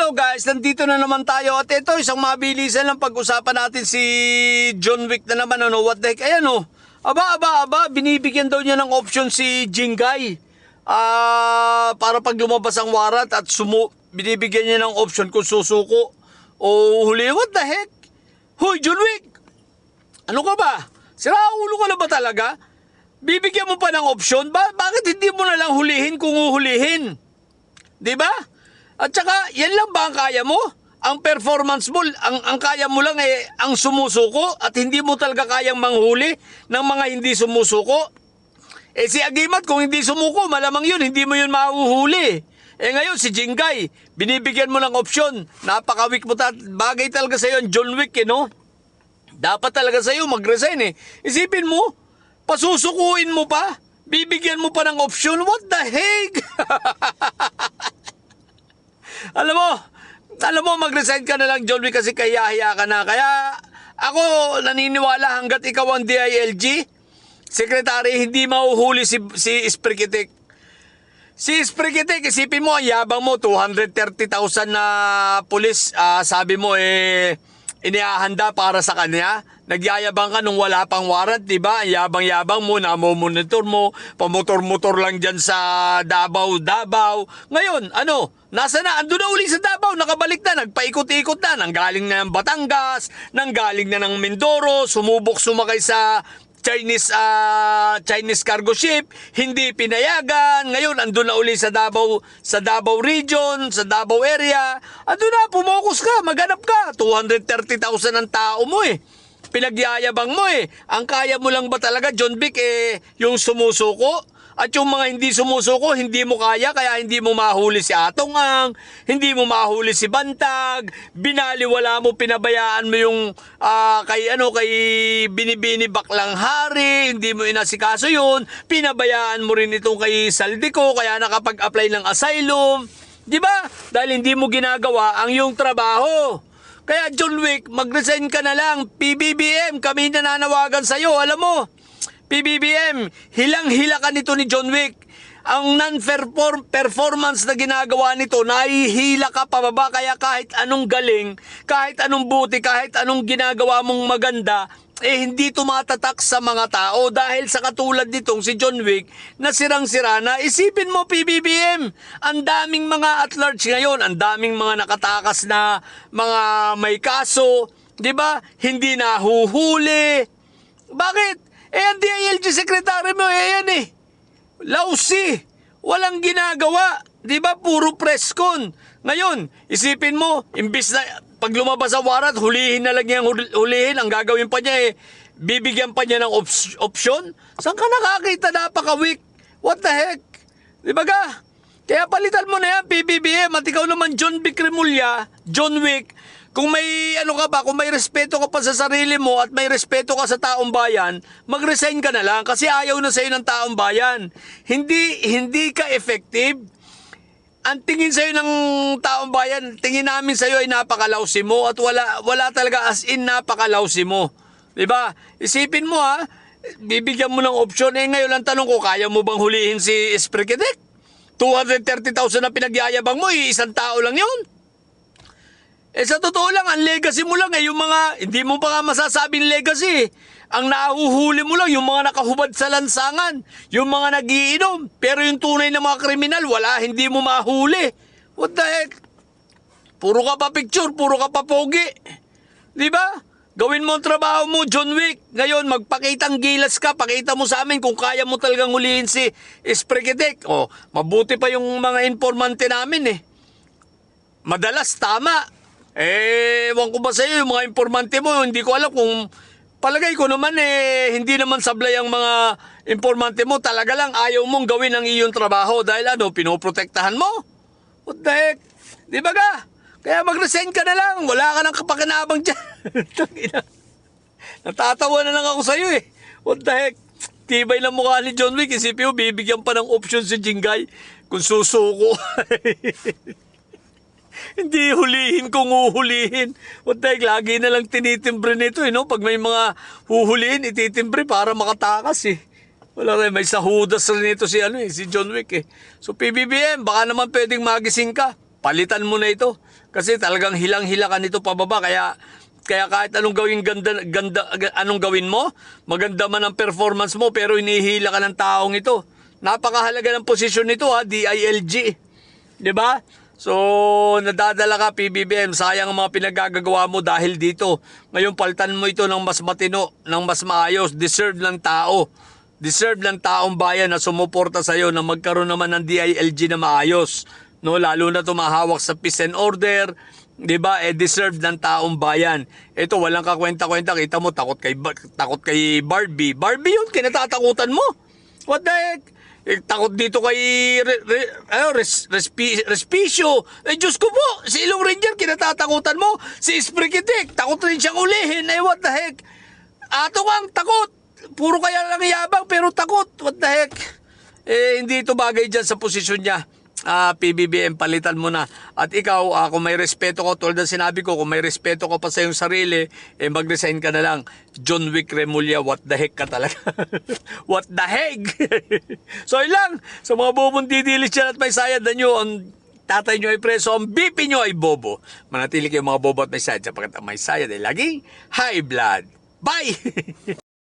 Hello guys, nandito na naman tayo at ito isang mabilisan lang pag-usapan natin si John Wick na naman. Ano, what the heck, ayan o. Aba, binibigyan daw niya ng option si Jinggay. Para pag lumabas ang warrant at binibigyan niya ng option kung susuko o huli. What the heck? Hoy, John Wick! Ano ka ba? Sira ulo ka na ba talaga? Bibigyan mo pa ng option? Bakit hindi mo na lang hulihin kung uhulihin? Diba? At saka, yan lang ba ang kaya mo? Ang performance mo, ang kaya mo lang ang sumusuko at hindi mo talaga kayang manghuli ng mga hindi sumusuko. Si Agimat, kung hindi sumuko, malamang yun, hindi mo yun mahuhuli. Ngayon, si Jinggay, binibigyan mo ng opsyon. Napaka-weak mo, bagay talaga sa'yo ang John Wick, no? Dapat talaga sa'yo mag-resign, Isipin mo, pasusukuin mo pa, bibigyan mo pa ng opsyon, what the heck? Alam mo, mag-resign ka na lang, John Wick, kasi kaya ka na. Kaya ako naniniwala hanggat ikaw ang DILG, Secretary, hindi mahuhuli si Sprikitik. Si Sprikitik, isipin mo, ang yabang mo, 230,000 na pulis, sabi mo, inihahanda para sa kanya. Nagyayabang ka nung wala pang warrant, diba? Ang yabang-yabang mo, namomonitor mo, pamotor-motor lang dyan sa Davao. Ngayon, nasa na? Ando na uli sa Davao, nakabalik na, nagpaikot-ikot na, nanggaling na ng Batangas, nanggaling na ng Mindoro, sumakay sa Chinese cargo ship, hindi pinayagan. Ngayon, andun na uli sa Davao region, sa Davao area. Andun na, pumokus ka, maghanap ka. 230,000 ang tao mo Pinagyayabang mo Ang kaya mo lang ba talaga, John Wick, yung sumusuko? At yung mga hindi sumusuko, hindi mo kaya hindi mo mahuli si Atong Ang, hindi mo mahuli si Bantag, binaliwala mo, pinabayaan mo yung kay Binibini Baklang Hari, hindi mo inasikaso yun, pinabayaan mo rin itong kay Saldico, kaya nakapag-apply ng asylum, di ba? Dahil hindi mo ginagawa ang iyong trabaho. Kaya John Wick, mag-resign ka na lang. PBBM, kami nananawagan sa'yo. Alam mo, PBBM, hilang-hila ka nito ni John Wick. Ang non-performance na ginagawa nito, nahihila ka pababa. Kaya kahit anong galing, kahit anong buti, kahit anong ginagawa mong maganda, hindi tumatatak sa mga tao dahil sa katulad nitong si John Wick na sirang-sira na. Isipin mo, PBBM, ang daming mga at large ngayon, ang daming mga nakatakas na mga may kaso, di ba? Hindi nahuhuli. Bakit? Ang DILG secretary mo, yan lousy. Walang ginagawa. Di ba? Puro press con. Ngayon, isipin mo, imbis na pag lumabas sa warrant, hulihin na lang niyang hulihin. Ang gagawin pa niya bibigyan pa niya ng option? Saan ka nakakita? Napaka-weak. What the heck? Di ba ka? Kaya palitan mo na yan, PBBM. At ikaw naman, John Wick Remulla, John Wick, kung may kung may respeto ka pa sa sarili mo at may respeto ka sa taong bayan, mag-resign ka na lang kasi ayaw na sa'yo ng taong bayan. Hindi ka effective. Ang tingin sa'yo ng taong bayan, tingin namin sa'yo ay napakalawsi mo at wala talaga as in napakalawsi mo. Diba? Isipin mo bibigyan mo ng opsyon. Ngayon ang tanong ko, kaya mo bang hulihin si Sprikitik? 230,000 na pinagyayabang mo, isang tao lang yun. Sa totoo lang, ang legacy mo lang yung mga, hindi mo pa nga masasabing legacy. Ang nahuhuli mo lang, yung mga nakahubad sa lansangan, yung mga nagiinom. Pero yung tunay na mga kriminal, hindi mo mahuli. What the heck? Puro ka pa picture, puro ka pa pogi. Di ba? Gawin mo ang trabaho mo, John Wick. Ngayon, magpakitang gilas ka, pakita mo sa amin kung kaya mo talagang hulihin si Sprikitik. Mabuti pa yung mga informante namin Madalas, tama. Ewan ko ba sa'yo, yung mga informante mo, hindi ko alam kung, palagay ko naman hindi naman sablay ang mga informante mo, talaga lang ayaw mong gawin ang iyong trabaho dahil pinoprotektahan mo? What the heck? Di ba ka? Kaya mag-resign ka na lang, wala ka nang kapakinabang dyan. Natatawa na lang ako sa'yo What the heck? Tibay ng mukha ni John Wick, isipin mo, bibigyan pa ng option si Jinggay kung susuko. Hindi hulihin kung uhulihin. What the heck, lagi na lang tinitimbre nito Pag may mga huhulihin, ititimbre para makatakas Wala rin, may sahudas rin ito si John Wick So PBBM, baka naman pwedeng magising ka. palitan mo na ito. Kasi talagang hilang-hila ka nito pababa. Kaya kahit anong anong gawin mo, maganda man ang performance mo, pero hinihila ka ng taong ito. Napakahalaga ng posisyon nito, DILG. 'Di ba? So, nadadala ka, PBBM, sayang ang mga pinagagagawa mo dahil dito. Ngayon, paltan mo ito ng mas matino, ng mas maayos, deserve ng tao. Deserve ng taong bayan na sumuporta sa'yo na magkaroon naman ng DILG na maayos. No, lalo na tumahawak sa peace and order, 'di ba? Deserve ng taong bayan. Ito walang kakwenta-kwenta, kita mo takot kay Barbie. Barbie 'yun, kinatatakutan mo. What the heck? Takot dito kay Respicio. Diyos ko po, si Ilong Ranger, kinatatakutan mo. Si Esprikitik, takot rin siyang ulihin. What the heck? Ato kang takot. Puro kaya lang yabang, pero takot. What the heck? Hindi ito bagay dyan sa posisyon niya. PBBM, palitan mo na. At ikaw, kung may respeto ko, tulad ng sinabi ko, kung may respeto ko pa sa iyong sarili, mag-resign ka na lang. John Wick Remulla, what the heck ka talaga? What the heck? So, yun lang. Sa mga bobong didilis dyan at may sayad na nyo, ang tatay nyo ay preso, ang BP nyo ay bobo. Manatili kayo mga bobo at may sayad, sapagkat ang may sayad ay laging high blood. Bye!